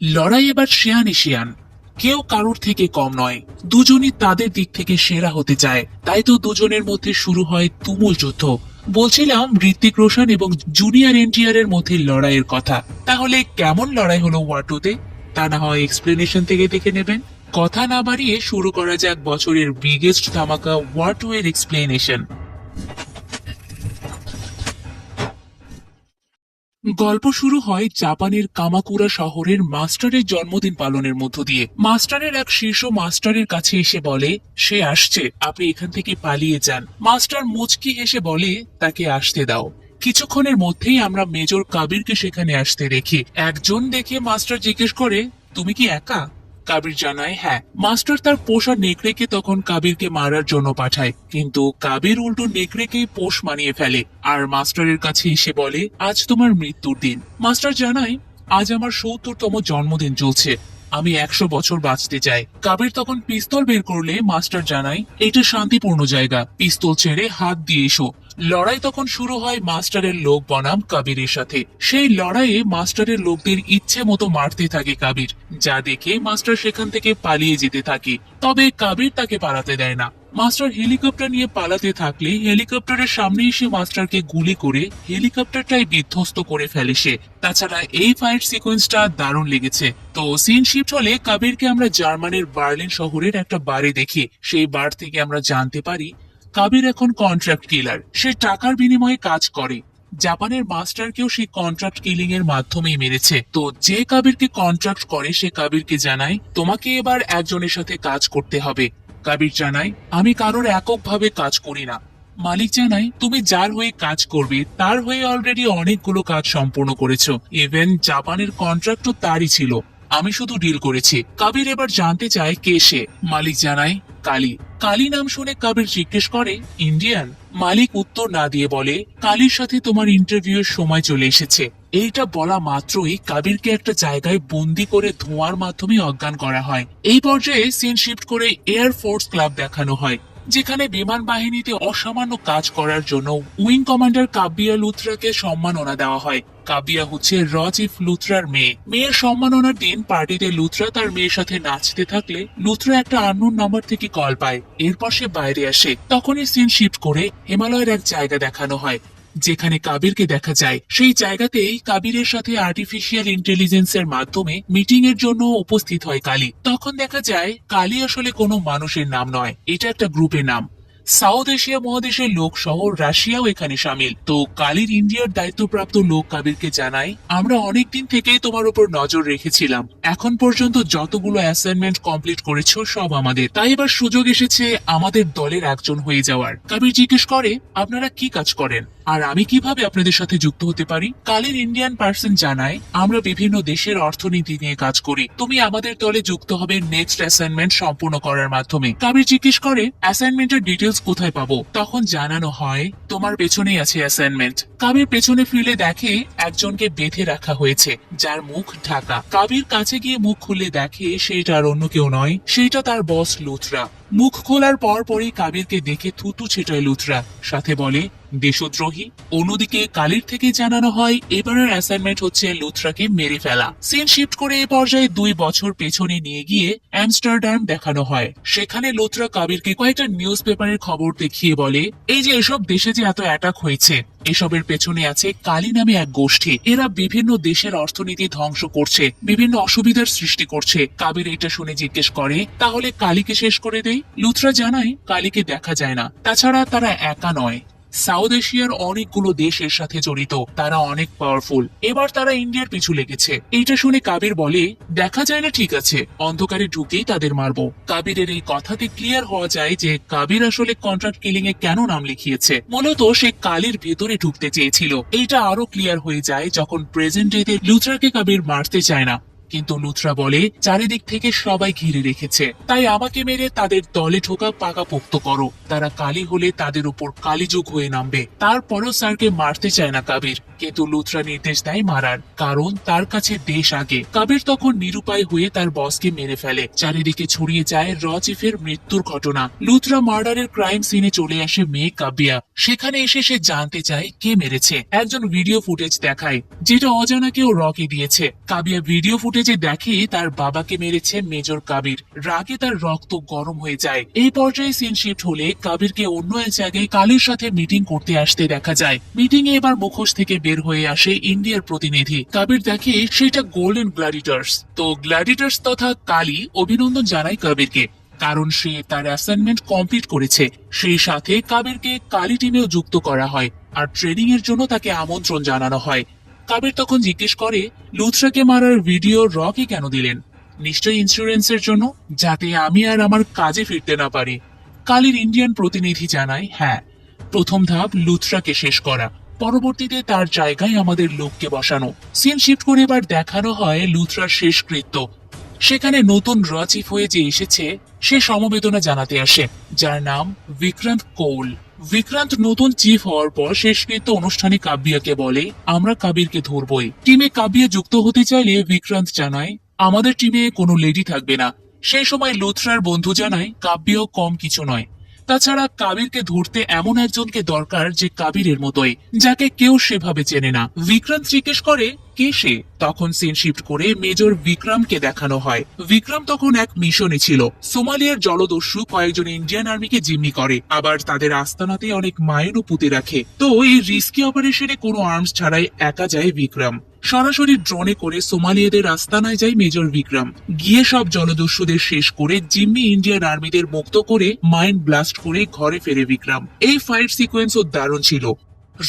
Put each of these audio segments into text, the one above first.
লড়াই এবার শিয়ানে শিয়ান, কেউ কারোর থেকে কম নয়। দুজনই তাদের দিক থেকে সেরা হতে চায়, তাই তো দুজনের মধ্যে শুরু হয় তুমুল যুদ্ধ। বলছিলাম ঋত্বিক রোশন এবং জুনিয়র এনটিআর এর মধ্যে লড়াইয়ের কথা। তাহলে কেমন লড়াই হলো ওয়ার টু তে, তা না হয় এক্সপ্লেনেশন থেকে দেখে নেবেন। কথা না বাড়িয়ে শুরু করা যাক বছরের বিগেস্ট ধামাকা ওয়ার টু এর এক্সপ্লেনেশন। গল্প শুরু হয় জাপানের কামাকুরা শহরের মাস্টারের জন্মদিন পালনের মধ্য দিয়ে। মাস্টারের এক শীর্ষ মাস্টারের কাছে এসে বলে সে আসছে, আপনি এখান থেকে পালিয়ে যান। মাস্টার মুচকি হেসে বলে তাকে আসতে দাও। কিছুক্ষণের মধ্যেই আমরা মেজর কাবিরকে সেখানে আসতে দেখি। একজন দেখে মাস্টার জিজ্ঞেস করে, তুমি কি একা? কাবির জানায় হ্যাঁ। মাস্টার তার পোষা নেকড়েকে তখন কাবিরকে মারার জন্য পাঠায়, কিন্তু কাবির উল্টো নেকড়েকেই পোষ মানিয়ে ফেলে আর মাস্টারের কাছে এসে বলে আজ তোমার মৃত্যুর দিন। মাস্টার জানায় আজ আমার ৭০তম জন্মদিন চলছে, আমি ১০০ বছর বাঁচতে চাই। কাবির তখন পিস্তল বের করলে মাস্টার জানায় এটা শান্তিপূর্ণ জায়গা, পিস্তল ছেড়ে হাত দিয়ে এসো। লড়াই তখন শুরু হয় মাস্টারের লোক বনাম কাবিরের সাথে। সেই লড়াইয়ে মাস্টারের লোকদের ইচ্ছে মতো মারতে থাকে কাবির, যা দেখে মাস্টার সেখান থেকে পালিয়ে যেতে থাকে। তবে কাবির তাকে পালাতে দেয় না। মাস্টার হেলিকপ্টার নিয়ে পালাতে থাকলে হেলিকপ্টারের সামনে এসে মাস্টারকে গুলি করে হেলিকপ্টারটাই বিধ্বস্ত করে ফেলে সে। তাছাড়া এই ফাইট সিকোয়েন্সটা দারুণ লেগেছে। তো সিন শিফট হলে কাবিরকে আমরা জার্মানির বার্লিন শহরের একটা বারে দেখি। সেই বার থেকে আমরা জানতে পারি কাবির এখন কন্ট্রাক্ট কিলার, সে টাকার বিনিময়ে কাজ করে। জাপানের মাস্টারকেও সেই কন্ট্রাক্ট কিলিং এর মাধ্যমেই মেরেছে। তো যে কাবিরকে কন্ট্রাক্ট করে সে কাবিরকে জানায় তোমাকে এবার একজনের সাথে কাজ করতে হবে। কাবির জানায় আমি কারোর এককভাবে কাজ করি না। মালিক জানায় তুমি যার হয়ে কাজ করবে তার হয়ে অলরেডি অনেকগুলো কাজ সম্পূর্ণ করেছো, ইভেন জাপানের কন্ট্রাক্টও তারই ছিল, আমি শুধু ডিল করেছি। কাবির এবার জানতে চায় কে সে। মালিক জানায় কালী। কালী নাম শুনে কাবির জিজ্ঞেস করে ইন্ডিয়ান? মালিক উত্তর না দিয়ে বলে কালীর সাথে তোমার ইন্টারভিউয়ের সময় চলে এসেছে। এইটা বলা মাত্রই কাবিরকে একটা জায়গায় বন্দি করে ধোঁয়ার মাধ্যমে অজ্ঞান করা হয়। এই পর্যায়ে সিন শিফট করে এয়ার ফোর্স ক্লাব দেখানো হয়, যেখানে বিমান বাহিনীতে অসামান্য কাজ করার জন্য উইং কমান্ডার কাবিয়া লুথরাকে সম্মাননা দেওয়া হয়। কাবিয়া হচ্ছে রচিফ লুথরার মেয়ে। মেয়ের সম্মাননার দিন পার্টিতে লুথরা তার মেয়ের সাথে নাচতে থাকলে লুথরা একটা আননোন নাম্বার থেকে কল পায়। এরপর সে বাইরে আসে। তখনই সিন শিফট করে হিমালয়ের এক জায়গা দেখানো হয়, যেখানে কাবিরকে দেখা যায়। সেই জায়গাতেই কাবিরের সাথে আর্টিফিশিয়াল ইন্টেলিজেন্স এর মাধ্যমে মিটিং এর জন্য উপস্থিত হয় কালী। তখন দেখা যায় কালী আসলে কোনো মানুষের নাম নয়, এটা একটা গ্রুপের নাম। সাউথ এশিয়া মহাদেশের লোক সহ রাশিয়াও এখানে সামিল। তো কালীর ইন্ডিয়ার দায়িত্বপ্রাপ্ত লোক কাবিরকে জানায় আমরা অনেকদিন থেকেই তোমার উপর নজর রেখেছিলাম, এখন পর্যন্ত যতগুলো অ্যাসাইনমেন্ট কমপ্লিট করেছো সব আমাদের, তাই এবার সুযোগ এসেছে আমাদের দলের একজন হয়ে যাওয়ার। কাবির জিজ্ঞেস করে আপনারা কি কাজ করেন আর আমি কিভাবে আপনাদের সাথে যুক্ত হতে পারি? কালীর ইন্ডিয়ান পার্সন জানায় আমরা বিভিন্ন দেশের অর্থনীতি নিয়ে কাজ করি, তুমি আমাদের দলে যুক্ত হবে নেক্সট অ্যাসাইনমেন্ট সম্পূর্ণ করার মাধ্যমে। কাবির জিজ্ঞেস করে অ্যাসাইনমেন্টের ডিটেলস কোথায় পাবো? তখন জানানো হয় তোমার পেছনেই আছে অ্যাসাইনমেন্ট। কাবির পেছনে ফিরে দেখে একজনকে বেঁধে রাখা হয়েছে, যার মুখ ঢাকা। কাবির কাছে গিয়ে মুখ খুলে দেখে সেটা আর অন্য কেউ নয়, সেটা তার বস লুথরা। মুখ খোলার পরই কাবিরকে দেখে থুতু ছেটায় লুথরা, সাথে বলে দেশদ্রোহী। অন্যদিকে কালীর থেকে জানানো হয় এবারের অ্যাসাইনমেন্ট হচ্ছে লুথরাকে মেরে ফেলা। সিন শিফট করে এ পর্যায়ে ২ বছর পেছনে নিয়ে গিয়ে আমস্টারডাম দেখানো হয়। সেখানে লুথরা কাবিরকে কয়েকটা নিউজ পেপারের খবর দেখিয়ে বলে এই যে এসব দেশে যে এত অ্যাটাক হয়েছে এসবের পেছনে আছে কালী নামে এক গোষ্ঠী, এরা বিভিন্ন দেশের অর্থনীতি ধ্বংস করছে, বিভিন্ন অসুবিধার সৃষ্টি করছে। কাবির এটা শুনে জিজ্ঞেস করে তাহলে কালীকে শেষ করে দেই? লুথরা জানায় কালীকে দেখা যায় না, তাছাড়া তারা একা নয়, সাউথ এশিয়ার অনেকগুলো দেশ এর সাথে জড়িত, তারা অনেক পাওয়ারফুল, এবার তারা ইন্ডিয়ার পিছু লেগেছে। এইটা শুনে কাবির বলে দেখা যায় না ঠিক আছে, অন্ধকারে ঢুকেই তাদের মারবো। কাবিরের এই কথাতে ক্লিয়ার হওয়া যায় যে কাবির আসলে কন্ট্রাক্ট কিলিং এ কেন নাম লিখিয়েছে। মূলত সে কালীর ভেতরে ঢুকতে চেয়েছিল। এইটা আরো ক্লিয়ার হয়ে যায় যখন প্রেজেন্ট ডেতে লুথরাকে কাবির মারতে চায় না, কিন্তু লুথরা বলে চারিদিক থেকে সবাই ঘিরে রেখেছে, তাই আমাকে মেরে তাদের দলে ঢোকা পাকাপোক্ত করো, তারা কালী হলে তাদের উপর কালীযুগ হয়ে নামবে। তারপরও স্যারকে মারতে চায় না কাবির, কিন্তু লুথরা নির্দেশ দেয় মারার, কারণ তার কাছে দেশ আগে। কাবির তখন নিরুপায় হয়ে তার বসকে মেরে ফেলে। চারিদিকে ছড়িয়ে যায় রচিফের মৃত্যুর ঘটনা। লুথরা মার্ডারের ক্রাইম সিনে চলে আসে মেয়ে কাবিয়া। সেখানে এসে সে জানতে চায় কে মেরেছে। একজন ভিডিও ফুটেজ দেখায়, যেটা অজানা কেউ রকি দিয়েছে। কাবিয়া ভিডিও ফুটেজ ফুটেজে দেখে তার বাবাকে মেরেছে মেজর কাবির। রাগে তার রক্ত গরম হয়ে যায়। এই পর্যায়ে সিন শিফট হলে কাবিরকে অন্য এক জায়গায় কালির সাথে মিটিং করতে আসতে দেখা যায়। মিটিং এ এবার মুখোশ থেকে বের হয়ে আসে ইন্ডিয়ার প্রতিনিধি। কাবির দেখে সেটা গোল্ডেন গ্ল্যাডিটার্স। তো গ্ল্যাডিটার্স তথা কালি অভিনন্দন জানায় কাবিরকে, কারণ সে তার অ্যাসাইনমেন্ট কমপ্লিট করেছে। সেই সাথে কাবিরকে কালি টিমেও যুক্ত করা হয় আর ট্রেনিং এর জন্য তাকে আমন্ত্রণ জানানো হয়। কাবির তখন জিজ্ঞেস করে, লুথরাকে মারার ভিডিও রকি কেন দিলেন? নিশ্চয়ই ইন্স্যুরেন্সের জন্য, যাতে আমি আর আমার কাজে ফিরতে না পারি। কালির ইন্ডিয়ান প্রতিনিধি জানায়, হ্যাঁ, প্রথম ধাপ লুথরাকে শেষ করা, পরবর্তীতে তার জায়গায় আমাদের লোককে বসানো। সিন শিফট করে এবার দেখানো হয় লুথরার শেষকৃত্য। সেখানে নতুন র চিফ হয়ে যে এসেছে সে সমবেদনা জানাতে আসে, যার নাম বিক্রান্ত কৌল। বিক্রান্ত নতুন চিফ হওয়ার পর শেষকৃত্য অনুষ্ঠানে কাব্যাকে বলে, আমরা কাবিরকে ধরবই। টিমে কাব্যা যুক্ত হতে চাইলে বিক্রান্ত জানায়, আমাদের টিমে কোনো লেডি থাকবে না। সেই সময় লুথরার বন্ধু জানায়, কাব্যও কম কিছু নয়। তাছাড়া কাবিরকে ধরতে এমন একজনকে দরকার যে কাবিরের মতোই, যাকে কেউ সেভাবে চেনে না। বিক্রান্ত জিজ্ঞেস করে, কে সে? তখন সিন শিফট করে মেজর বিক্রমকে দেখানো হয়। বিক্রম তখন এক মিশনে ছিল। সোমালিয়ার জলদস্যু কয়েকজন ইন্ডিয়ান আর্মিকে জিম্মি করে, আবার তাদের আস্তানাতে অনেক মাইনও পুঁতে রাখে। তো এই রিস্কি অপারেশনে কোনো আর্মস ছাড়াই একা যায় বিক্রম। সরাসরি ড্রোনে করে সোমালিয়াদের আস্তানায় যায় মেজর বিক্রম। গিয়ে সব জলদস্যুদের শেষ করে জিম্মি ইন্ডিয়ান আর্মিদের মুক্ত করে মাইন্ড ব্লাস্ট করে ঘরে ফেরে বিক্রম। এই ফাইট সিকোয়েন্সও দারুণ ছিল।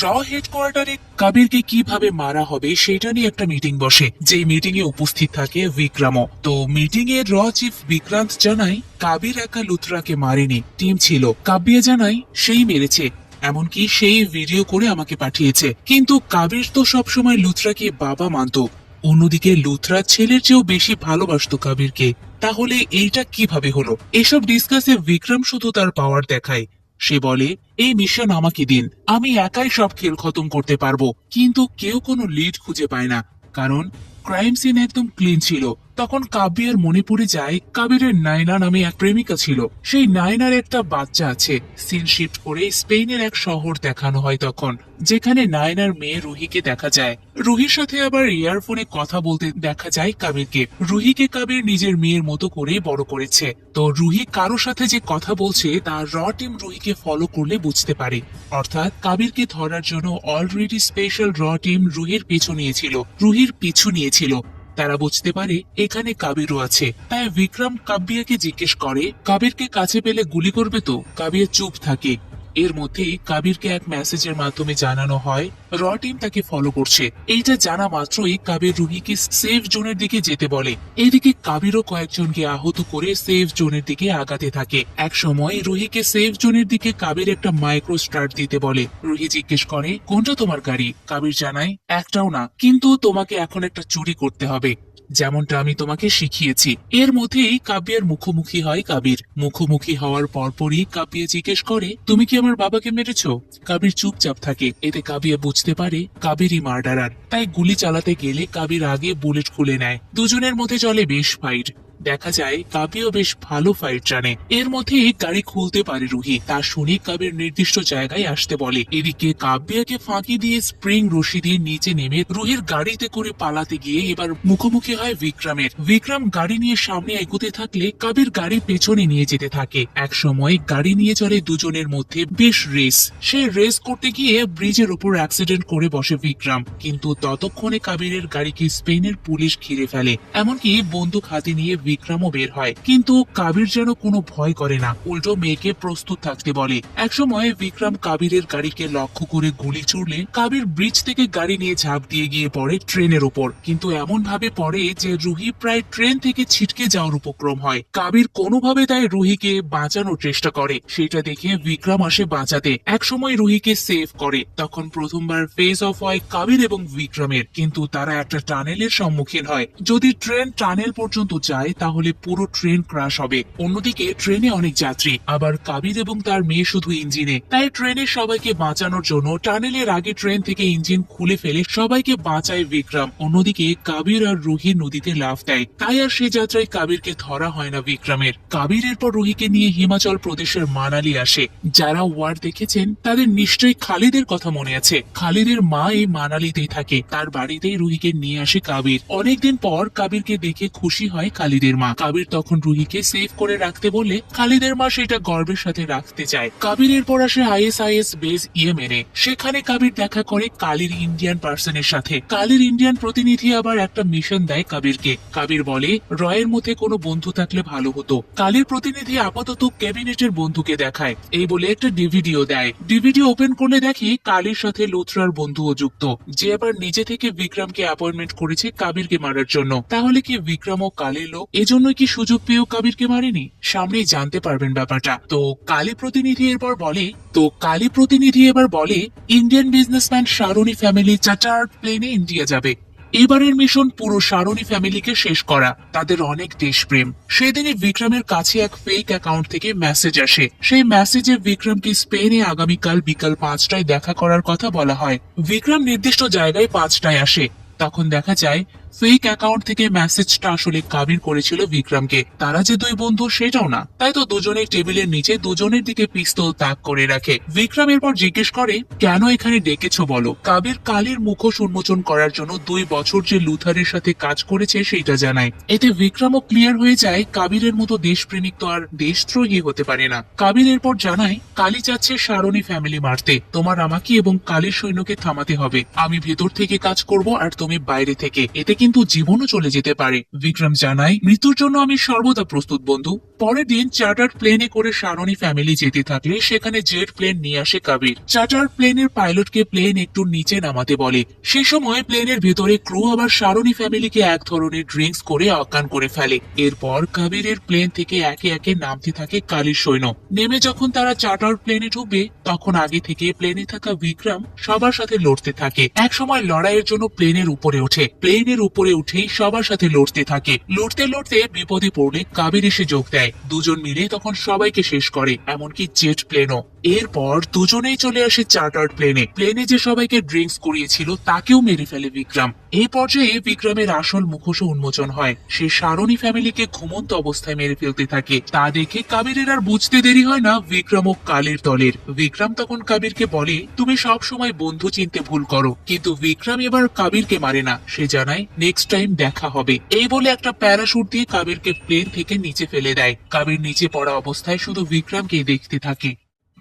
র হেডকোয়ার্টারে কাবিরকে কিভাবে মারা হবে সেটা নিয়ে একটা মিটিং বসে, যে মিটিং এ উপস্থিত থাকে বিক্রমও। তো মিটিং এ র চিফ বিক্রান্ত জানায়, কাবির একা লুথরাকে মারেনি, টিম ছিল। কাব্যা জানায় সেই মেরেছে, এমনকি সেই ভিডিও করে আমাকে পাঠিয়েছে। কিন্তু কাবির তো সবসময় লুথরাকে বাবা মানত। অন্যদিকে লুথরা ছেলের চেয়েও বেশি ভালোবাসতো কাবিরকে। তাহলে এইটা কিভাবে হলো? এসব ডিসকাসে বিক্রম শুধু তার পাওয়ার দেখায়। সে বলে, এই মিশন আমাকে দিন, আমি একাই সব খেল খতম করতে পারবো। কিন্তু কেউ কোনো লিড খুঁজে পায় না, কারণ ক্রাইম সিন একদম ক্লিন ছিল। তখন কাব্যের মনে পড়ে যায় কাবিরের নাইনা নামে এক প্রেমিকা ছিল। সেই নাইনার একটা বাচ্চা আছে। সিন শিফট করে স্পেনের এক শহর দেখানো হয় তখন, যেখানে নাইনার মেয়ে রুহিকে দেখা যায়। রুহির সাথে আবার ইয়ারফোনে কথা বলতে দেখা যায় কাবিরকে। রুহিকে কাবির নিজের মেয়ের মতো করে বড় করেছে। তো রুহি কারো সাথে যে কথা বলছে তার র টিম রুহিকে ফলো করলে বুঝতে পারে। অর্থাৎ কাবিরকে ধরার জন্য অলরেডি স্পেশাল র টিম রুহির পিছু নিয়েছিল। তারা বুঝতে পারে এখানে কাবিরও আছে। তাই বিক্রম কাব্যাকে জিজ্ঞেস করে, কাবিরকে কাছে পেলে গুলি করবে তো? কাবির চুপ থাকে। এর মধ্যেই কাবিরকে এক মেসেজের মাধ্যমে জানানো হয় র টিম তাকে ফলো করছে। এইটা জানা মাত্রই কাবির রুহিকে সেফ জোনের দিকে যেতে বলে। এদিকে কাবিরও কয়েকজনকে আহত করে সেফ জোনের দিকে আগাতে থাকে। এক সময় রুহিকে সেফ জোনের দিকে কাবির একটা মাইক্রো স্টার্ট দিতে বলে। রুহি জিজ্ঞেস করে, কোনটা তোমার গাড়ি? কাবির জানায়, একটাও না, কিন্তু তোমাকে এখন একটা চুরি করতে হবে, যেমনটা আমি তোমাকে শিখিয়েছি। এর মধ্যেই কাব্যের মুখোমুখি হয় কাবির। মুখোমুখি হওয়ার পরপরই কাব্যা জিজ্ঞেস করে, তুমি কি আমার বাবাকে মেরেছো? কাবির চুপচাপ থাকে। এতে কাব্যা বুঝতে পারে কাবিরই মার্ডারার। তাই গুলি চালাতে গেলে কাবির আগে বুলেট খুলে নেয়। দুজনের মধ্যে চলে বেশ ফাইট। দেখা যায় কাবিও বেশ ভালো ফাইট জানে। এর মধ্যে গাড়ি খুলতে পারে রুহি। তা শুনে কাবির নির্দিষ্ট জায়গায় আসতে বলে। এদিকে কাব্যাকে ফাঁকি দিয়ে স্প্রিং রশি দিয়ে নিচে নেমে রুহির গাড়িতে করে পালাতে গিয়ে এবার মুখোমুখি হয় বিক্রমের। বিক্রম গাড়ি নিয়ে সামনে এগোতে থাকলে কাবির গাড়ি পেছনে নিয়ে যেতে থাকে। এক সময় গাড়ি নিয়ে চলে দুজনের মধ্যে বেশ রেস। সে রেস করতে গিয়ে ব্রিজের উপর অ্যাক্সিডেন্ট করে বসে বিক্রম। কিন্তু ততক্ষণে কাবিরের গাড়িকে স্পেনের পুলিশ ঘিরে ফেলে। এমনকি বন্দুক হাতে নিয়ে বিক্রমও বের হয়। কিন্তু কাবির যেন কোনো ভয় করে না, উল্টো মেয়েকে প্রস্তুত থাকতে বলে। একসময় বিক্রম কাবিরের গাড়িকে লক্ষ্য করে গুলি ছুড়লে কাবির ব্রিজ থেকে গাড়ি নিয়ে ঝাঁপ দিয়ে গিয়ে পড়ে ট্রেনের উপর। কিন্তু এমন ভাবে পড়ে যে রুহি প্রায় ট্রেন থেকে ছিটকে যাওয়ার উপক্রম হয়। কাবির কোনোভাবে তাই রুহিকে বাঁচানোর চেষ্টা করে। সেটা দেখে বিক্রম আসে বাঁচাতে। একসময় রুহিকে সেভ করে। তখন প্রথমবার ফেস অফ হয় কাবির এবং বিক্রমের। কিন্তু তারা একটা টানেলের সম্মুখীন হয়। যদি ট্রেন টানেল পর্যন্ত যায় তাহলে পুরো ট্রেন ক্রাশ হবে। অন্যদিকে ট্রেনে অনেক যাত্রী, আবার কাবির এবং তার মেয়ে শুধু ইঞ্জিনে। তাই ট্রেনের সবাইকে বাঁচানোর জন্য টানেলের আগে ট্রেন থেকে ইঞ্জিন খুলে ফেলে সবাইকে বাঁচায় বিক্রম। অন্যদিকে কাবির আর রুহি নদীতে লাফ দেয়, তাই আর সে যাত্রায় কাবিরকে ধরা হয় না বিক্রমের। কাবির এরপর রুহিকে নিয়ে হিমাচল প্রদেশের মানালি আসে। যারা ওয়ার দেখেছেন তাদের নিশ্চয়ই খালিদের কথা মনে আছে। খালিদের মা এই মানালিতেই থাকে, তার বাড়িতেই রুহিকে নিয়ে আসে কাবির। অনেকদিন পর কাবিরকে দেখে খুশি হয় খালিদের মা। কাবির তখন রুহিকে সেভ করে রাখতে বলে খালিদের মা সেটা গর্বের সাথে রাখতে চায়। কাবির এরপর আসে ISIS বেস ইয়েমেনে। সেখানে কাবির দেখা করে কালির ইন্ডিয়ান পার্সনের সাথে। কালির ইন্ডিয়ান প্রতিনিধি আবার একটা মিশন দেয় কাবিরকে। কাবির বলে রয়ের মধ্যে কোনো বন্ধু থাকলে ভালো হতো। কালির প্রতিনিধি আপাতত ক্যাবিনেটের বন্ধুকে দেখায়, এই বলে একটা ডিভিডিও দেয়। ডিভিডি ওপেন করলে দেখি কালির সাথে লুথরার বন্ধুও যুক্ত, যে আবার নিজে থেকে বিক্রমকে অ্যাপয়েন্টমেন্ট করেছে কাবিরকে মারার জন্য। তাহলে কি বিক্রম ও কালির লোক? এজন্য কি সুযোগ পেয়েও কাবিরকে মারেনি? সামনেই জানতে পারবেন ব্যাপারটা। তো কালি প্রতিনিধি এবার বলে ইন্ডিয়ান বিজনেসম্যান শারুনি ফ্যামিলি চার্টার্ড প্লেনে ইন্ডিয়া যাবে। এবারের মিশন পুরো শারুনি ফ্যামিলিকে শেষ করা। তাদের অনেক দেশপ্রেম। সেদিনই বিক্রমের কাছে এক ফেক অ্যাকাউন্ট থেকে মেসেজ আসে। সেই মেসেজে বিক্রমকে স্পেনে আগামীকাল বিকাল 5টায় দেখা করার কথা বলা হয়। বিক্রম নির্দিষ্ট জায়গায় 5টায় আসে। তখন দেখা যায় ফেক অ্যাকাউন্ট থেকে মেসেজটা আসলে কাবির করেছিল বিক্রমকে। তারা যে দুই বন্ধু সেটাও না। তাই তো দুজনের টেবিলের নিচে দুজনের দিকে পিস্তল তাক করে রাখে। বিক্রম এরপর জিজ্ঞেস করে কেন এখানে ডেকেছো বলো। কাবির কালির মুখোশ উন্মোচন করার জন্য 2 বছর যে লুথারের সাথে কাজ করেছে সেইটা জানায়। এতে বিক্রমও ক্লিয়ার হয়ে যায় কাবিরের মতো দেশপ্রেমিক তো আর দেশদ্রোহী হতে পারে না। কাবির এরপর জানায় কালি চাচ্ছে শারুনি ফ্যামিলি মারতে। তোমার আমাকে এবং কালির সৈন্যকে থামাতে হবে। আমি ভেতর থেকে কাজ করব আর তুমি বাইরে থেকে। এতে কিন্তু জীবনও চলে যেতে পারে। বিক্রম জানায় মৃত্যুর জন্য আমি সর্বদা প্রস্তুত বন্ধু। পরের দিন চার্টার্ড প্লেনে করে শারুনি ফ্যামিলি যেতে থাকলে সেখানে জেট প্লেন নিয়ে আসে কাবির। চার্টার্ড প্লেনের পাইলটকে প্লেন একটু নিচে নামাতে বলে। সে সময় প্লেনের ভেতরে ক্রু আবার শারুনি ফ্যামিলিকে এক ধরনের ড্রিঙ্কস করে অজ্ঞান করে ফেলে। এরপর কাবিরের প্লেন থেকে একে একে নামতে থাকে কালির সৈন্য। নেমে যখন তারা চার্টার্ড প্লেনে ঢুকবে তখন আগে থেকে প্লেনে থাকা বিক্রম সবার সাথে লড়তে থাকে। এক সময় লড়াইয়ের জন্য প্লেনের উপরে ওঠে। প্লেনের উপরে উঠেই সবার সাথে লড়তে থাকে। লড়তে লড়তে বিপদে পড়লে কাবির এসে যোগ দেয়। দুজন মিলে তখন সবাইকে শেষ করে, এমনকি জেট প্লেনও। এরপর দুজনেই চলে আসে চার্টার্ড প্লেনে। প্লেনে যে সবাইকে ড্রিঙ্কস করিয়েছিল তাকেও মেরে ফেলে বিক্রম। এই পর্যায়ে বিক্রমের আসল মুখোশ উন্মোচন হয়। সে শারুনি ফ্যামিলিকে ঘুমন্ত অবস্থায় মেরে ফেলতে থাকে। তা দেখে কাবিরের আর বুঝতে দেরি হয় না বিক্রম ও কালির দলের। বিক্রম তখন কাবিরকে বলে তুমি সব সময় বন্ধু চিনতে ভুল করো। কিন্তু বিক্রম এবার কাবিরকে মারে না। সে জানায় নেক্সট টাইম দেখা হবে। এই বলে একটা প্যারাশুট দিয়ে কাবিরকে প্লেন থেকে নিচে ফেলে দেয়। কাবির নিচে পড়া অবস্থায় শুধু বিক্রমকে দেখতে থাকে।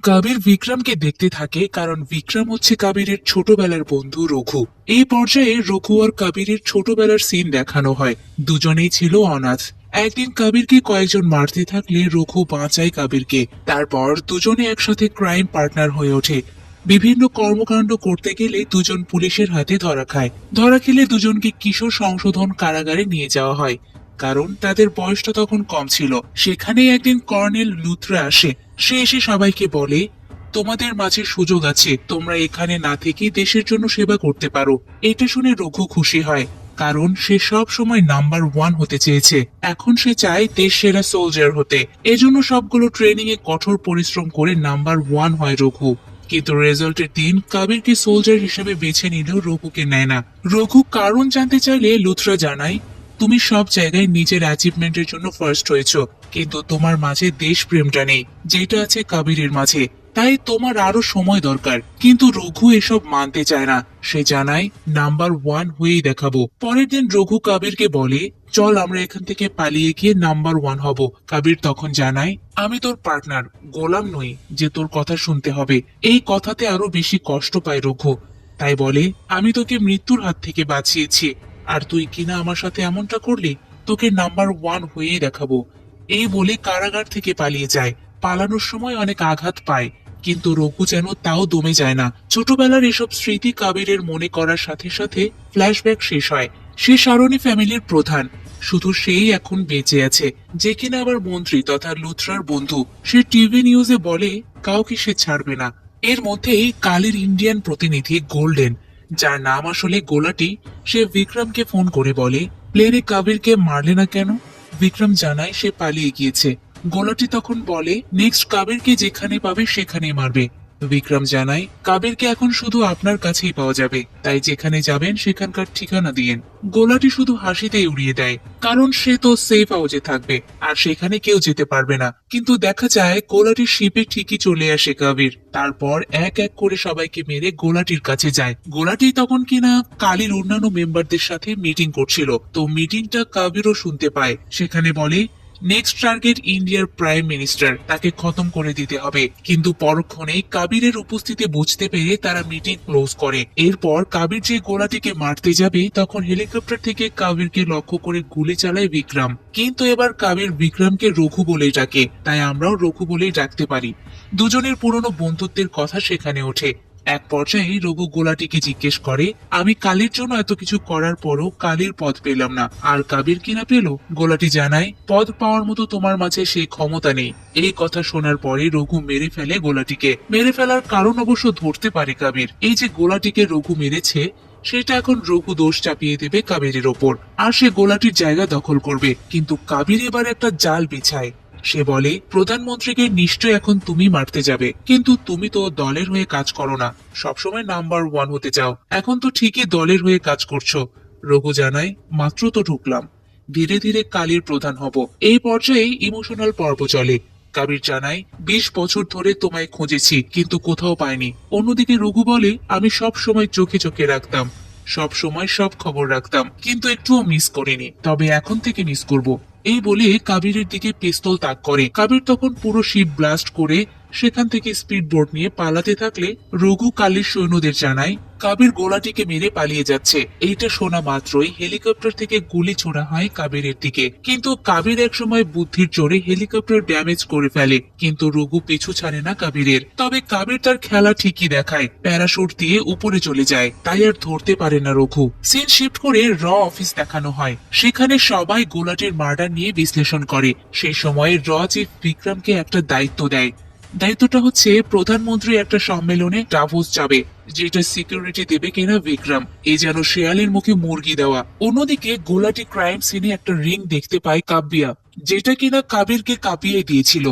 কাবির বিক্রমকে দেখতে থাকে কারণ বিক্রম হচ্ছে কাবিরের ছোটবেলার বন্ধু রঘু। এই পর্যায়ে রঘু আর কাবিরের ছোটবেলার সিন দেখানো হয়। দুজনেই ছিল অনাথ। একদিন কাবিরকে কয়েকজন মারতে থাকলে রঘু বাঁচায় কাবিরকে। তারপর দুজনে একসাথে ক্রাইম পার্টনার হয়ে ওঠে। বিভিন্ন কর্মকাণ্ড করতে গেলে দুজন পুলিশের হাতে ধরা খায়। ধরা খেলে দুজনকে কিশোর সংশোধন কারাগারে নিয়ে যাওয়া হয়, কারণ তাদের বয়সটা তখন কম ছিল। সেখানে একদিন কর্নেল লুথরা আসে। সে এসে সবাইকে বলে তোমাদের মাঝে সুযোগ আছে, তোমরা এখানে না থেকে দেশের জন্য সেবা করতে পারো। এটা শুনে রঘু খুশি হয়, কারণ সে সব সময় নাম্বার 1 হতে চেয়েছে। এখন সে চায় দেশ সেরা সোলজার হতে। এজন্য সবগুলো ট্রেনিং এ কঠোর পরিশ্রম করে নাম্বার 1 হয় রঘু। কিন্তু রেজাল্টের দিন কাবিরকে সোলজার হিসেবে বেছে নিলেও রঘুকে নেয় না। রঘু কারণ জানতে চাইলে লুথরা জানায় তুমি সব জায়গায় নিজের অ্যাচিভমেন্টের জন্য ফার্স্ট হয়েছো, কিন্তু তোমার মাঝে দেশপ্রেমটা নেই, যেটা আছে কাবিরের মাঝে। তাই তোমার আরো সময় দরকার। কিন্তু রঘু এসব মানতে চায় না। সে জানায় নাম্বার 1 হয়েই দেখাবো। পরের দিন রঘু কাবিরকে বলে চল আমরা এখান থেকে পালিয়ে গিয়ে নাম্বার 1 হব। কাবির তখন জানায় আমি তোর পার্টনার, গোলাম নই যে তোর কথা শুনতে হবে। এই কথাতে আরো বেশি কষ্ট পায় রঘু। তাই বলে আমি তোকে মৃত্যুর হাত থেকে বাঁচিয়েছি, আর তুই কিনা আমার সাথে এমনটা করলি, তোকে নাম্বার 1 হয়েই দেখাবো। এই বলে কারাগার থেকে পালিয়ে যায়। পালানোর সময় অনেক আঘাত পায়, কিন্তু রঘু যেন তাও দমে যায় না। ছোটবেলার এসব স্মৃতি কাবিরের মনে করার সাথে সাথে ফ্ল্যাশব্যাক শেষ হয়। সে শারুনি ফ্যামিলির প্রধান, শুধু সেই এখন বেঁচে আছে, যে কিনা আবার মন্ত্রী তথা লুথরার বন্ধু। সে টিভি নিউজে বলে কাউকে সে ছাড়বে না। এর মধ্যেই কালির ইন্ডিয়ান প্রতিনিধি গোল্ডেন, যার নাম আসলে গোলাটি, সে বিক্রমকে ফোন করে বলে প্লেনে কাবিরকে মারলে না কেন। বিক্রম জানায় সে পালিয়ে গিয়েছে। গোলাটি তখন বলে নেক্সট কাবিরকে যেখানে পাবে সেখানেই মারবে। বিক্রম জানায় কাবিরকে এখন শুধু আপনার কাছেই পাওয়া যাবে, তাই যেখানে যাবেন সেখানকার ঠিকানা দিয়েন। গোলাটি শুধু হাসিতেই উড়িয়ে দেয়, কারণ সে তো সেফ হাউসে থাকবে আর সেখানে কেউ যেতে পারবে না। কিন্তু দেখা যায় গোলাটির শিপে ঠিকই চলে আসে কাবির। তারপর এক এক করে সবাইকে মেরে গোলাটির কাছে যায়। গোলাটি তখন কিনা কালীর অন্যান্য মেম্বারদের সাথে মিটিং করছিল, তো মিটিংটা কাবিরও শুনতে পায়। সেখানে বলে নেক্সট টার্গেট ইন্ডিয়ার প্রাইম মিনিস্টার, তাকে খতম করে দিতে হবে। কিন্তু পরক্ষণেই কাবিরের উপস্থিতি বুঝতে পেরে তারা মিটিং ক্লোজ করে। এরপর কাবির যে গোলাটিকে মারতে যাবে তখন হেলিকপ্টার থেকে কাবিরকে লক্ষ্য করে গুলি চালায় বিক্রম। কিন্তু এবার কাবির বিক্রমকে রঘু বলেই ডাকে, তাই আমরাও রঘু বলেই ডাকতে পারি। দুজনের পুরনো বন্ধুত্বের কথা সেখানে ওঠে। এক পর্যায়ে রঘু গোলাটিকে জিজ্ঞেস করে, আমি কালীর জন্য এত কিছু করার পরও কালীর পদ পেলাম না, আর কাবির কিনা পেল? গোলাটি জানায় পদ পাওয়ার মতো তোমার মাঝে সেই ক্ষমতা নেই। এই কথা শোনার পরে রঘু মেরে ফেলে গোলাটিকে। মেরে ফেলার কারণ অবশ্য ধরতে পারে কাবির। এই যে গোলাটিকে রঘু মেরেছে সেটা এখন রঘু দোষ চাপিয়ে দেবে কাবিরের ওপর, আর সে গোলাটির জায়গা দখল করবে। কিন্তু কাবির এবার একটা জাল বিছায়। সে বলে প্রধানমন্ত্রীকে নিশ্চয় এখন তুমি মারতে যাবে, কিন্তু তুমি তো দলের হয়ে কাজ করো না, সবসময় নাম্বার 1 হতে চাও। এখন তো ঠিকই দলের হয়ে কাজ করছো। রঘু জানায় মাত্র তো ঢুকলাম, ধীরে ধীরে কালীর প্রধান হব। এই পর্যায়ে ইমোশনাল পর্ব চলে। কাবির জানায় 20 বছর ধরে তোমায় খুঁজেছি কিন্তু কোথাও পাইনি। অন্যদিকে রঘু বলে আমি সব সময় চোখে চোখে রাখতাম, সব সময় সব খবর রাখতাম, কিন্তু একটুও মিস করিনি, তবে এখন থেকে মিস করব। এই বলে কাবিরের দিকে পিস্তল তাক করে। কাবির তখন পুরো শিপ ব্লাস্ট করে সেখান থেকে স্পিড বোট নিয়ে পালাতে থাকলে রঘু কালীর সৈন্যদের জানায় কাবির গোলাটিকে মেরে পালিয়ে যাচ্ছে। এইটা শোনা মাত্রই হেলিকপ্টার থেকে গুলি ছোড়া হয় কাবিরের দিকে, কিন্তু কাবির এক সময় বুদ্ধির জোরে হেলিকপ্টার ড্যামেজ করে ফেলে, কিন্তু রঘু পিছু ছাড়ে না কাবিরের। তবে কাবির তার খেলা ঠিকই দেখায়, প্যারাশুট দিয়ে উপরে চলে যায়, তাই আর ধরতে পারে না রঘু। সিন শিফট করে র অফিস দেখানো হয়। সেখানে সবাই গোলাটির মার্ডার নিয়ে বিশ্লেষণ করে। সেই সময় র চিফ বিক্রমকে একটা দায়িত্ব দেয়। দায়িত্বটা হচ্ছে প্রধানমন্ত্রী একটা সম্মেলনে ডাভোস যাবে, যেটা সিকিউরিটি দেবে কিনা বিক্রম। এই যেন শেয়ালের মুখে মুরগি দেওয়া। অন্যদিকে গোলাটি ক্রাইম সিনে একটা রিং দেখতে পায় কাব্বিয়া, যেটা কিনা কাবিরকে কাঁপিয়ে দিয়েছিল।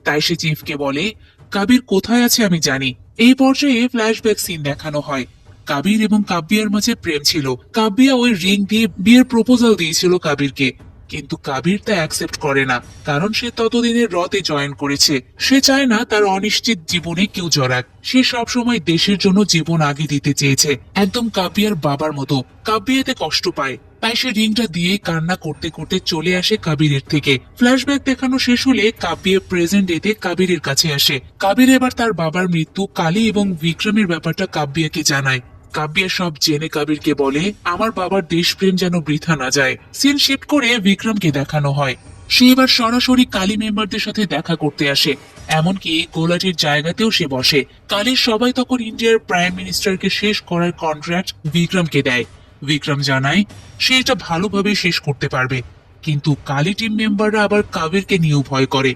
তাই সে চিফকে বলে কাবির কোথায় আছে আমি জানি। এই পর্যায়ে ফ্ল্যাশব্যাক সিন দেখানো হয়। কাবির এবং কাব্বিয়ার মাঝে প্রেম ছিল। কাব্বিয়া ওই রিং দিয়ে বিয়ের প্রপোজাল দিয়েছিল কাবিরকে, কিন্তু কাবির তা অ্যাকসেপ্ট করে না, কারণ সে ততদিনে রতে জয়েন করেছে। সে চায় না তার অনিশ্চিত জীবনে কেউ জড়াক। সে সবসময় দেশের জন্য জীবন আগে দিতে চেয়েছে, একদম কাব্বিয়ার বাবার মতো। কাব্বিয়া এতে কষ্ট পায়, তাই সে রিংটা দিয়ে কান্না করতে করতে চলে আসে কাবিরের থেকে। ফ্ল্যাশব্যাক দেখানো শেষ হলে কাব্বিয়া প্রেজেন্ট ডেতে কাবিরের কাছে আসে। কাবির এবার তার বাবার মৃত্যু, কালী এবং বিক্রমের ব্যাপারটা কাব্বিয়াকে জানায়। কাব্বিয়া সব জেনে কাবিরকে বলে আমার বাবার দেশপ্রেম যেন বৃথা না যায়। সিন শিফট করে বিক্রমকে দেখানো হয়। সে এবার সরাসরি কালী মেম্বারদের সাথে দেখা করতে আসে, এমনকি গোলাটির জায়গাতেও সে বসে। কালীর সবাই তখন ইন্ডিয়ার প্রাইম মিনিস্টারকে শেষ করার কন্ট্রাক্ট বিক্রমকে দেয়। বিক্রম জানায় সে এটা ভালোভাবে শেষ করতে পারবে, কিন্তু কালী টিম মেম্বাররা আবার কাবিরকে নিয়েও ভয় করে।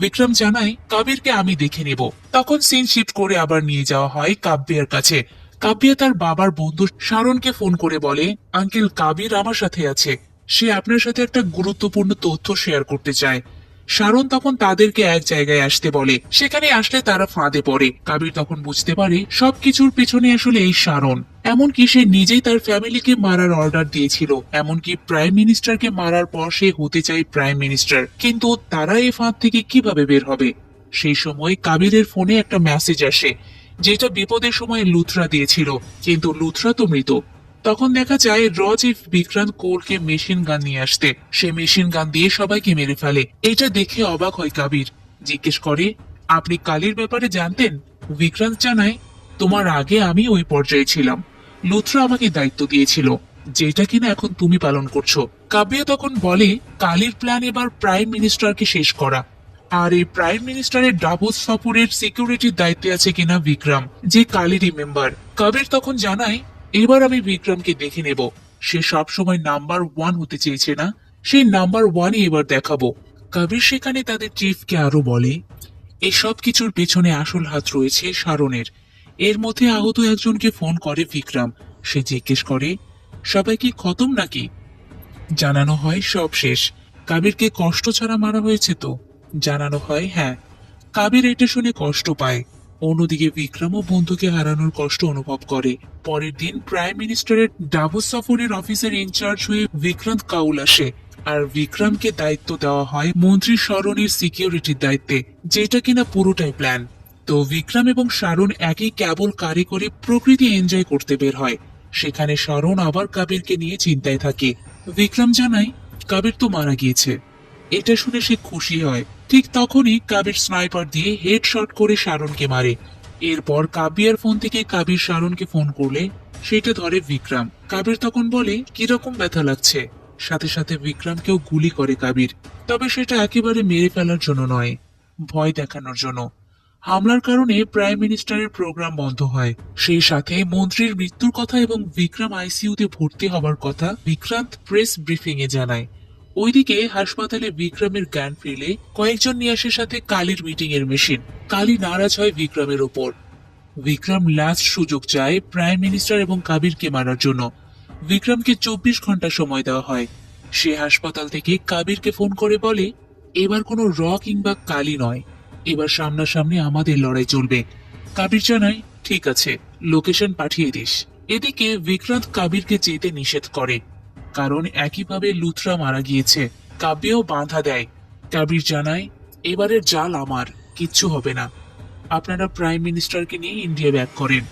বিক্রম জানায় কাবিরকে আমি দেখে নেব। তখন সিন শিফট করে আবার নিয়ে যাওয়া হয় কাব্যের কাছে। কাব্বিয়া তার বাবার বন্ধু শারনকে ফোন করে বলে আঙ্কেল কাবির আমার সাথে আছে, সে আপনার সাথে একটা গুরুত্বপূর্ণ তথ্য শেয়ার করতে চায়। শারন তখন তাদেরকে এক জায়গায় আসতে বলে। সেখানে আসলে তারা ফাঁদে পড়ে। কাবির তখন বুঝতে পারে সবকিছুর পেছনে আসলে এই শারন। এমনকি সে নিজেই তার ফ্যামিলিকে মারার অর্ডার দিয়েছিল, এমনকি প্রাইম মিনিস্টারকে মারার পর সে হতে চায় প্রাইম মিনিস্টার। কিন্তু তারা এই ফাঁদ থেকে কিভাবে বের হবে? সেই সময় কাবিরের ফোনে একটা মেসেজ আসে, যেটা বিপদের সময় লুথরা দিয়েছিল, কিন্তু লুথরা তো মৃত। তখন দেখা যায় র চিফ বিক্রান্ত কোলকে মেশিন গান নিয়ে আসতে। সে মেশিন গান দিয়ে সবাইকে মেরে ফেলে। এটা দেখে অবাক হয় কাবির, জিজ্ঞেস করে আপনি কালীর ব্যাপারে জানতেন? বিক্রান্ত জানায় তোমার আগে আমি ওই পর্যায়ে ছিলাম, লুথরা আমাকে দায়িত্ব দিয়েছিল, যেটা কিনা এখন তুমি পালন করছো। কাব্যা তখন বলে কালীর প্ল্যান এবার প্রাইম মিনিস্টারকে শেষ করা, আর এই প্রাইম মিনিস্টারের ডাভোস সফরের সিকিউরিটির দায়িত্বে আছে কিনা বিক্রম, যে কালীরই মেম্বার। কাবির তখন জানায় এবার আমি বিক্রমকে দেখে নেব। সে সব সময় নাম্বার 1 হতে চেয়েছে না, সেই নাম্বার 1ই এবার দেখাবো। কাবির সেখানে তাদের চিফকে আরো বলে এই সব কিছুর পেছনে আসল হাত রয়েছে শারনের। এর মধ্যে আহত একজনকে ফোন করে বিক্রম। সে জিজ্ঞেস করে সবাই কি খতম নাকি? জানানো হয় সব শেষ। কাবিরকে কষ্ট ছাড়া মারা হয়েছে তো? জানানো হয় হ্যাঁ। কাবির এটা শুনে কষ্ট পায়। অন্যদিকে বিক্রমও বন্ধুকে হারানোর কষ্ট অনুভব করে। পরের দিন প্রাইম মিনিস্টারের ডাভোস সফরের অফিসার ইনচার্জ হয়ে বিক্রান্ত কাউল আসে, আর বিক্রমকে দায়িত্ব দেওয়া হয় মন্ত্রী শরণের সিকিউরিটির দায়িত্বে, যেটা কিনা পুরোটাই প্ল্যান। তো বিক্রম এবং শারণ একই ক্যাবল কারে করে প্রকৃতি এনজয় করতে বের হয়। সেখানে শারণ আবার কাবিরকে নিয়ে চিন্তায় থাকে। বিক্রম জানায় কাবির তো মারা গিয়েছে। এটা শুনে সে খুশি হয়। ঠিক তখনই কাবির স্নাইপার দিয়ে হেডশট করে শারণকে মারে। এরপর কাবিয়ার ফোন থেকে কাবির শারণকে ফোন করলে সেটা ধরে বিক্রম। কাবির তখন বলে কিরকম ব্যথা লাগছে। সাথে সাথে বিক্রমকেও গুলি করে কাবির, তবে সেটা একেবারে মেরে ফেলার জন্য নয়, ভয় দেখানোর জন্য। হামলার কারণে প্রাইম মিনিস্টারের প্রোগ্রাম বন্ধ হয়। সেই সাথে মন্ত্রীর মৃত্যুর কথা এবং বিক্রম আইসিইউতে ভর্তি হবার কথা বিক্রান্ত প্রেস ব্রিফিং এ জানায়। ওইদিকে হাসপাতালে বিক্রমের জ্ঞান ফিরলে কয়েকজন নিয়ে আসে সাথে কালীর মিটিং এর মেশিন। কালী নারাজ হয় বিক্রমের ওপর। বিক্রম লাস্ট সুযোগ চায় প্রাইম মিনিস্টার এবং কাবিরকে মারার জন্য। বিক্রমকে 24 ঘন্টা সময় দেওয়া হয়। সে হাসপাতাল থেকে কাবিরকে ফোন করে বলে এবার কোনো র কিংবা কালী নয়, এবার সামনাসামনি আমাদের লড়াই চলবে। কাবির জানায় ঠিক আছে, লোকেশন পাঠিয়ে দিস। এদিকে বিক্রান্ত কাবিরকে যেতে নিষেধ করে, কারণ একইভাবে লুথরা মারা গিয়েছে। কাব্যও বাধা দেয়। কাবির জানায় এবারের জাল আমার, কিচ্ছু হবে না, আপনারা প্রাইম মিনিস্টারকে নিয়ে ইন্ডিয়া ব্যাক করেন।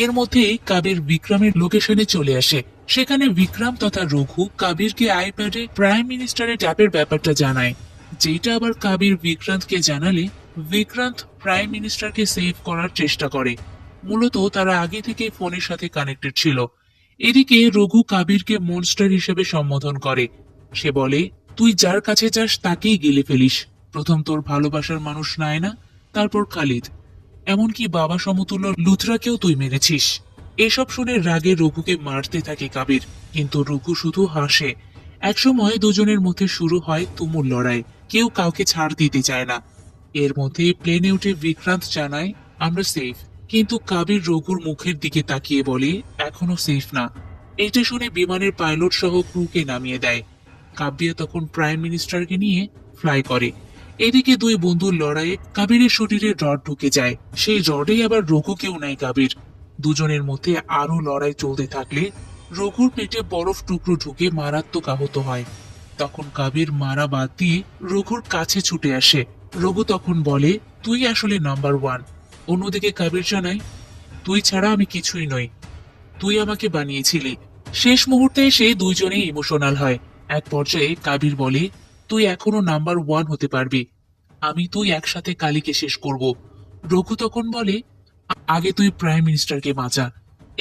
এর মধ্যেই কাবির বিক্রমের লোকেশনে চলে আসে। সেখানে বিক্রম তথা রঘু কাবিরকে আইপ্যাডে প্রাইম মিনিস্টারের ট্যাপের ব্যাপারটা জানায়, যেটা আবার কাবির বিক্রান্তকে জানালে বিক্রান্ত প্রাইম মিনিস্টারকে সেভ করার চেষ্টা করে। মূলত তারা আগে থেকে ফোনের সাথে কানেক্টেড ছিল। এদিকে রঘু কাবিরকে মনস্টার হিসেবে সম্বোধন করে। সে বলে তুই যার কাছে যাস তাকেই গিলে ফেলিস। প্রথম তোর ভালোবাসার মানুষ নায়না, তারপর খালিদ, এমনকি বাবা সমতুল্য লুথরাকেও তুই মেরেছিস। এসব শুনে রাগে রঘুকে মারতে থাকে কাবির, কিন্তু রঘু শুধু হাসে। একসময় দুজনের মধ্যে শুরু হয় তুমুল লড়াই। কেউ কাউকে ছাড় দিতে চায় না। এর মধ্যে প্লেনে উঠে বিক্রান্ত জানায় আমরা সেফ, কিন্তু কাবির রঘুর মুখের দিকে তাকিয়ে বলে এখনো সেফ না। এটা শুনে বিমানের পাইলট সহ ক্রুকে নামিয়ে দেয়। কাব্যা তখন প্রাইম মিনিস্টারকে নিয়ে ফ্লাই করে। এদিকে দুই বন্ধুর লড়াইয়ে কাবিরের শরীরে রড ঢুকে যায়। সেই রডেই আবার রঘুকেও নেয় কাবির। দুজনের মধ্যে আরো লড়াই চলতে থাকলে রঘুর পেটে বরফ টুকরো ঢুকে মারাত্মক আহত হয়। তখন কাবির মারা বাদ দিয়ে রঘুর কাছে ছুটে আসে। রঘু তখন বলে তুই আসলে নাম্বার ওয়ান। অন্যদিকে কাবির জানায় তুই ছাড়া আমি কিছুই নই, তুই আমাকে বানিয়েছিলি। শেষ মুহূর্তে এসে দুইজনেই ইমোশনাল হয়। এক পর্যায়ে কাবির বলে তুই এখনো নাম্বার ওয়ান হতে পারবি, আমি তুই একসাথে কালীকে শেষ করব। রঘু তখন বলে আগে তুই প্রাইম মিনিস্টারকে বাঁচা।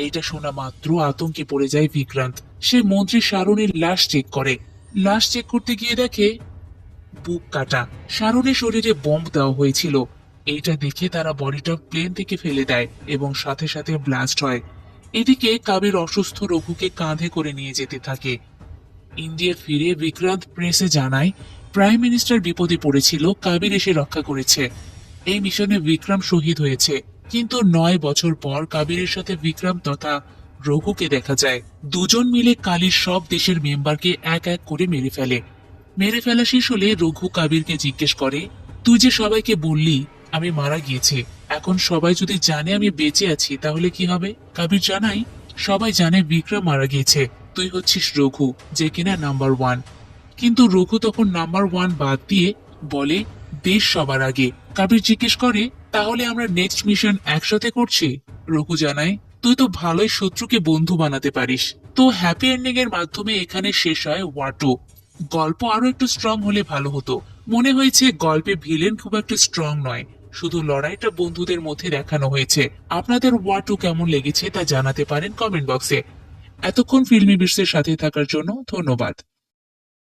এইটা শোনা মাত্র আতঙ্কে পড়ে যায় বিক্রান্ত। সে মন্ত্রী শারণের লাশ চেক করে। লাশ চেক করতে গিয়ে দেখে বুক কাটা। শারণের শরীরে বম্ব দেওয়া হয়েছিল। এইটা দেখে তারা বডিটা প্লেন থেকে ফেলে দেয় এবং সাথে সাথে ব্লাস্ট হয়। এদিকে কাবির অসুস্থ রঘুকে কাঁধে করে নিয়ে যেতে থাকে। ইন্ডিয়া ফিরে বিক্রান্ত প্রেসে জানায় প্রাইম মিনিস্টার বিপদে পড়েছিল, কাবির এসে রক্ষা করেছে। এই মিশনে বিক্রম শহীদ হয়েছে, কিন্তু 9 বছর পর কাবিরের সাথে বিক্রম তথা রঘুকে দেখা যায়। দুজন মিলে কালীর সব দেশের মেম্বারকে এক এক করে মেরে ফেলে। মেরে ফেলা শেষ হলে রঘু কাবিরকে জিজ্ঞেস করে তুই যে সবাইকে বললি আমি মারা গিয়েছি, এখন সবাই যদি জানে আমি বেঁচে আছি তাহলে কি হবে? কাবির জানাই সবাই জানে বিক্রম মারা গিয়েছে, তুই হচ্ছিস রঘু, যে কিনা নাম্বার ওয়ান। কিন্তু রঘু তখন নাম্বার ওয়ান বাদ দিয়ে বলে দেশ সবার আগে। কাবির জিজ্ঞেস করে তাহলে আমরা নেক্সট মিশন একসাথে করছি? রঘু জানায় তুই তো ভালোই শত্রুকে বন্ধু বানাতে পারিস। তো হ্যাপি এন্ডিং এর মাধ্যমে এখানে শেষ হয় ওয়ার 2। গল্প আরো একটু স্ট্রং হলে ভালো হতো। মনে হয়েছে গল্পে ভিলেন খুব একটা স্ট্রং নয়, শুধু লড়াইটা বন্ধুদের মধ্যে দেখানো হয়েছে। আপনাদের ওয়ার 2 কেমন লেগেছে তা জানাতে পারেন কমেন্ট বক্সে। এতক্ষণ ফিল্মি বিটসের সাথে থাকার জন্য ধন্যবাদ।